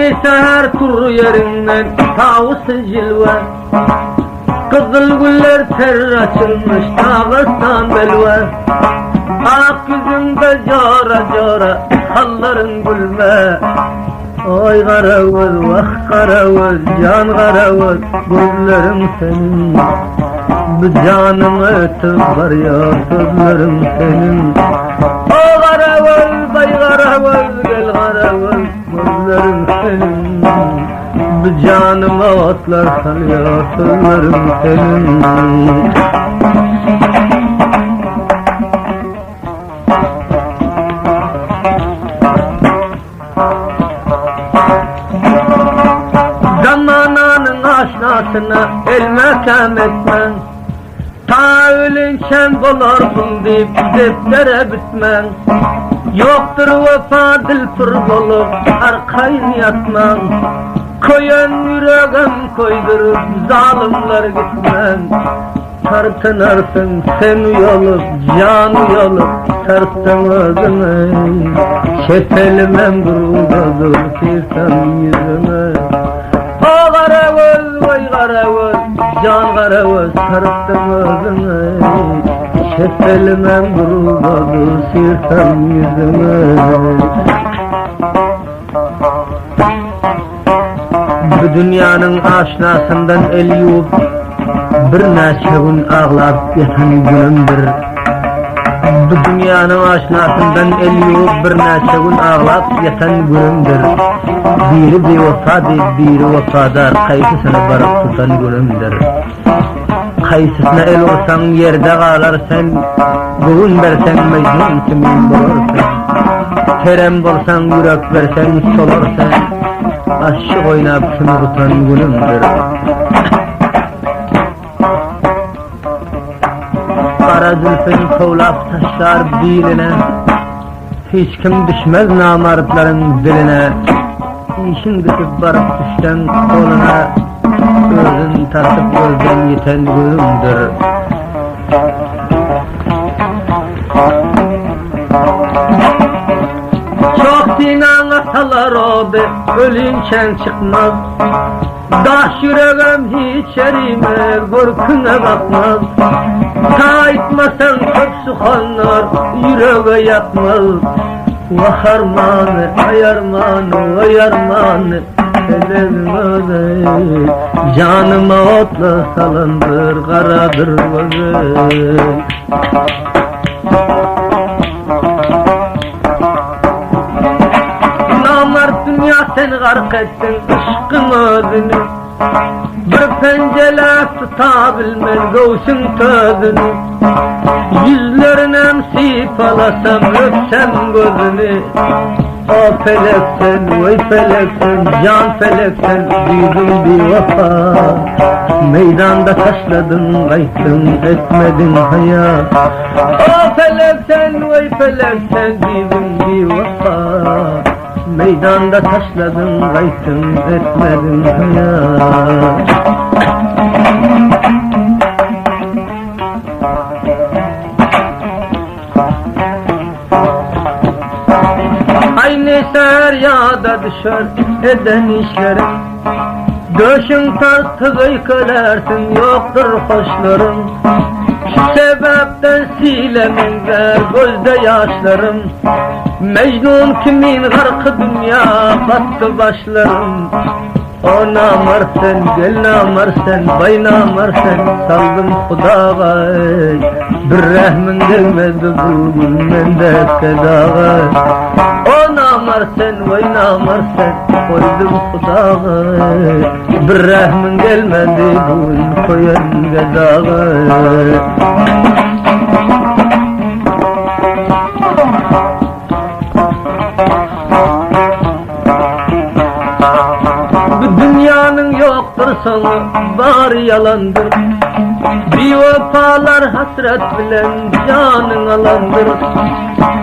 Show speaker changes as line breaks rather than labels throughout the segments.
Aynı seher tur yerinden tavus cilve, kızıl güller ter açılmış Dağıstan belve. Ak yüzünde cara cara halların gülme. Oy karavuz, vah karavuz, can karavuz, gözlerim senin. Bu canımı ötüp var ya sözlerim senin. O karavuz, bay karavuz, gel karavuz, gözlerim senin. Bu canıma otlar salıyor sözlerim senin. Zamananın aşnasına el mekan etmen, ta ölünçen bolardım deyip deftere bitmen. Yoktur vefa dilpir bolup arkayın yatman, koyan yüreğim koydurup zalimler gitmen. Tartınarsın sen uyolup, can uyolup, tarttın özüme. Şefelimem gurudadır kirsem yüzüme. O karavuz, vay karavuz, can karavuz, tarttın özüme. Şefelimem gurudadır kirsem yüzüme. Bu dünyanın aşnasından el yuvup bir neçe gün ağlap yatan günümdür. Bu dünyanın aşnasından el yuvup bir neçe gün ağlap yatan günümdür. Biri bevefa deyip biri vefadar, kaysısına barıp tutan günümdür. Kaysısına el olsan yerde kalarsan, bugün versen mecnun kimin bulursan. Kerem bolsan yürek versen solarsan, aşık oynap kimi tutan günümdür. Kara zülfün kovlap taşlar biline, hiç kim düşmez namartların diline. İşin gıtıp barıp düşten koluna, özün tartıp gözden yeten günümdür. Çok dinana salar oldu, ölünçen çıkmaz. Daş yüreğim hiç erime, korkuna bakmaz. Ta itmasan çok sukanlar, yüreğe yatmaz. Vah armanı, ay armanı, ay armanı, ellerime canıma otla salındır, karadır gözü. Namart dünya sen gark ettin ışkın özünü. Bir pencele tutabilmez göğsün tözünü. Yüzlerine sipalasam öpsem gözünü. O feleksen, vay feleksen, can feleksen, büyüdün bir vefa. Meydanda taşladın, kayıttın, etmedin hayat. O feleksen, vay feleksen, büyüdün bir vefa. Meydanda taşladın, kayıttın, etmedin hayat. Aynı seryada düşer eden işlerim, döşün tartı gıykölersin yoktur hoşlarım. Şu sebepten sileminler gözde yaşlarım. Mecnun kimin garkı dünya battı başlarım. O namar sen, gel namar sen, bay namar sen, saldım Hudağa. Bir rehmin gelmedi bugün mende sedağa. O namar sen, vay namar sen, koydum Hudağa. Bir rehmin gelmedi bugün koyan gedağa. Dünyanın yoktur sonu, bari yalandır. Bir vefalar hasret bilen canın alandır.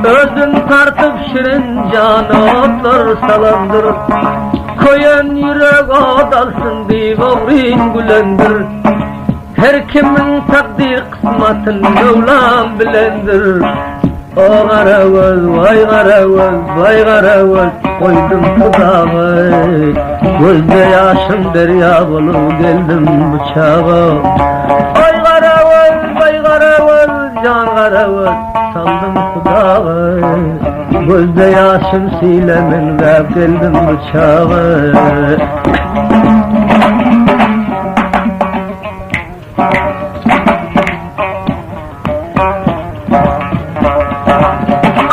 Özün tartıp şirin canı otlar salandır. Koyan yürek odalsın diye bağrın gülendir. Her kimin takdir kısmatın Mevlam bilendir. O Karavuz, vay Karavuz, vay Karavuz, koydum tuzağı. Gözde yaşım derya bulup geldim bıçağa. Oy Karavuz, vay Karavuz, can Karavuz, saldım tuzağı. Gözde yaşım silemin rap geldim bıçağa.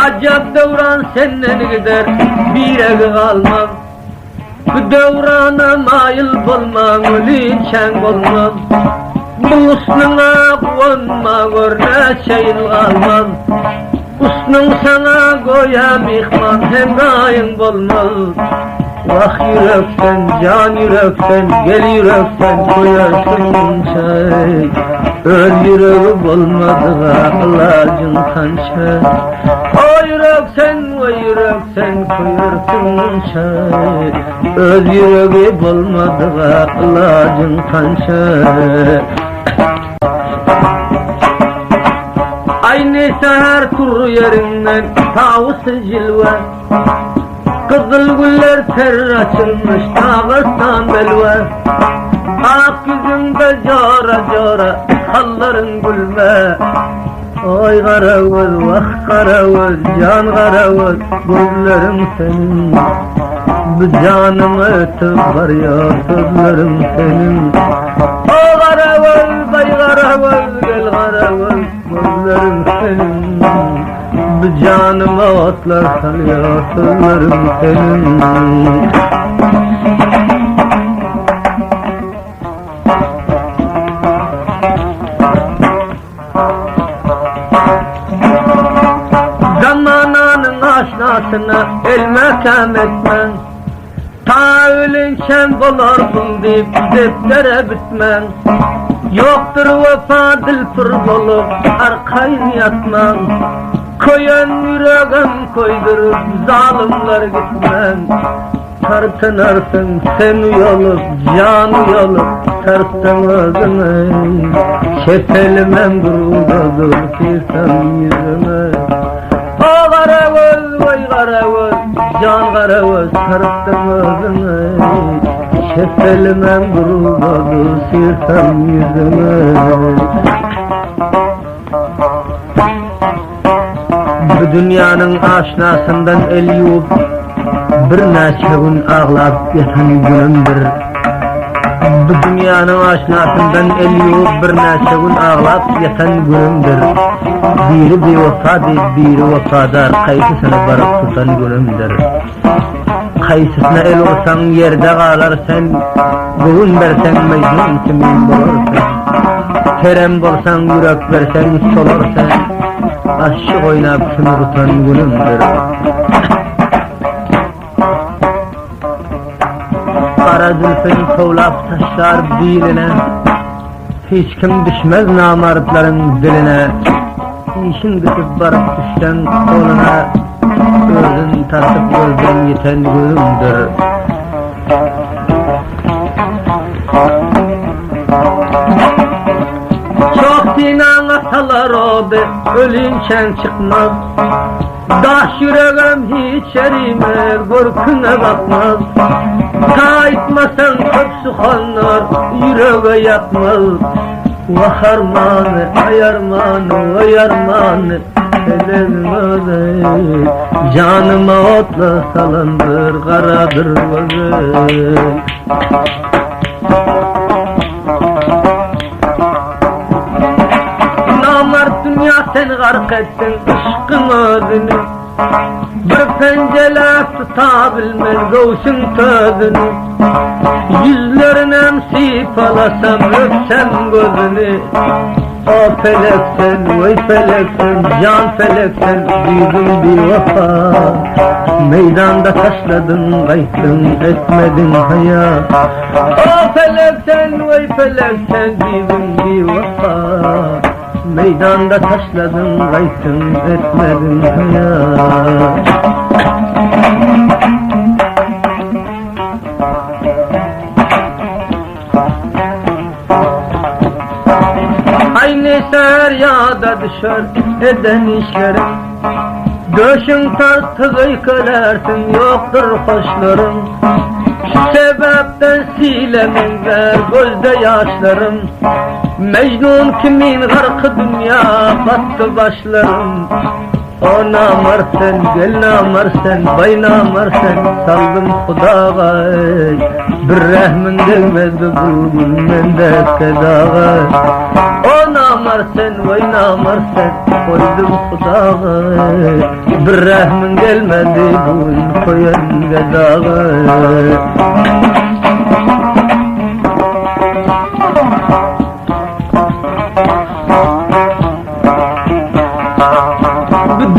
Acab devran senden gider, bir evi kalmam. Bu devrana mail bulmam, ölün çeng olmam. Bu usnuna konma, görne şeyin kalmam. Usnun sana koyam yıkmam, hem gayın bulmaz. Vah yüreksen, can yüreksen, gel yüreksen, koyarsın çay. Öl yüreği bulmadı akılacın kançay. O yüreksen, koyarsın çay. Öl yüreği bulmadı akılacın kançay. Aynı seher kuru yerinden tavusu cilve. Kızıl güller ter açılmış Dağıstan belve. Ak yüzünde cara cara halların gülme. Oy Karavuz, vah Karavuz, can Karavuz, gözlerim senin. Bu canımı ötüp var ya sözlerim senin. O Karavuz, vay Karavuz, gel Karavuz, gözlerim senin. Bu canıma otlar salıyor sözlerim senin. Zamananın aşnasına elmetem etmen. Ta ölünçen bulardın deyip deftere bitmen. Yoktur vefa dilpir bulup arkayın yatman. Koyan yüreğim koydurup zalimler gitmen. Tartınarsın sen uyolup, can uyolup, tarttın özüme. Şepelimem duruldadır kirsem yüzüme. O Karavuz, vay Karavuz, can Karavuz, tarttın özüme. Şepelimem duruldadır kirsem yüzüme. Bu dünyanın aşnasından el yuvup bir neçe gün ağlap yatan günümdür. Bu dünyanın aşnasından el yuvup bir neçe gün ağlap yatan günümdür. Biri bir vefadır, biri vefadar, kaysısını barıp tutan günümdür. Kaysısına el olsan yerde kalarsan, bugün versen mecnun kimin bulursun. Kerem bolsan yürek versen solursan, aşık oynap sınırtan günümdür. Kara zülfün kovlap taşlar biline, hiç kim düşmez namartların diline. İşin bitip barıp düşten koluna, özün tartıp gözden yeten günümdür. Çok dinan atalar oldu, ölünçen çıkmaz. Daş yüreğim hiç erime, korkuna bakmaz. Ta itmasan köp sukanlar, yüreğe yatmaz. Vah armanı, ay armanı, ay armanı, ellerime canıma otla salandır, karadır vazı. Namart dünya sen gark ettin ışkın özünü. Bir pencele tutabilmez göğsün tözünü. Yüzlerine sipalasam öpsem gözünü. O feleksen, vay feleksen, can feleksen, duydum bir vefa. Meydanda taşladın, kayıttın, etmedin hayat. O feleksen, vay feleksen, duydum bir vefa. Meydanda taşladın, kayıttın, etmedin hayat. Aynı seher yağda düşer eden işlerim. Döşün tartı gıykölersin yoktur hoşlarım. Şu sebepten silemin ver gözde yaşlarım. Mecnun kimin garkı dünya battı başlarım. O namar sen, gel namar sen, bay namar sen, saldım Hudağa. Bir rahmin gelmedi bulgun mende kedağa. O namar sen, vay namar sen, koydum Hudağa. Bir rahmin gelmedi bulgun koyan kedağa.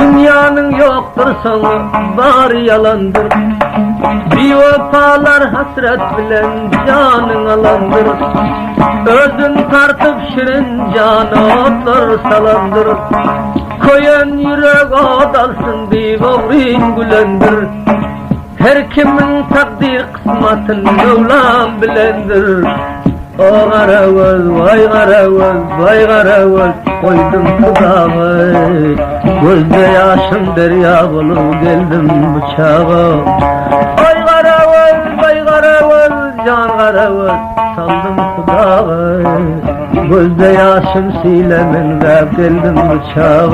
Dünyanın yoktur sonu, bari yalandır. Bir vefalar hasret bilen canın alandır. Özün tartıp şirin canı otlar salandır. Koyan yürek odalsın bir bağrın gülendir. Her kimin takdir kısmatın Mevlam bilendir. O garavuz, vay garavuz, vay garavuz, koydum Hudağa. Gözde yaşım derya bulup geldim bıçağa. Vay garavuz, vay garavuz, can garavuz, saldım Hudağa. Gözde yaşım silemin ve geldim bıçağa.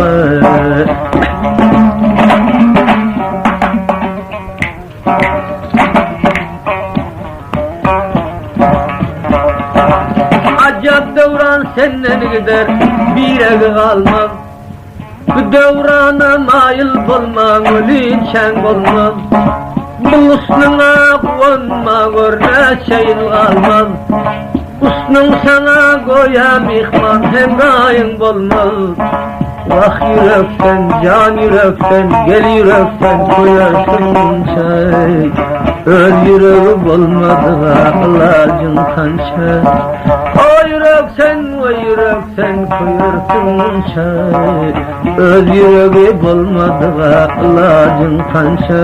Acab devran senden gider, bir evi kalmam. Bu devrana mail bulmam, ölün çeng olmam. Bu usnuna konma, görne şeyin kalmam. Usnun sana koyam ihman, hem gayın bulmam. Vah yürekten, can yürekten, gel yürekten koyarsın çay. Öl yüreği bulmadı akılacın kança. O yürek sen, o yürek sen koyarsın çay. Öl yüreği bulmadı akılacın kança.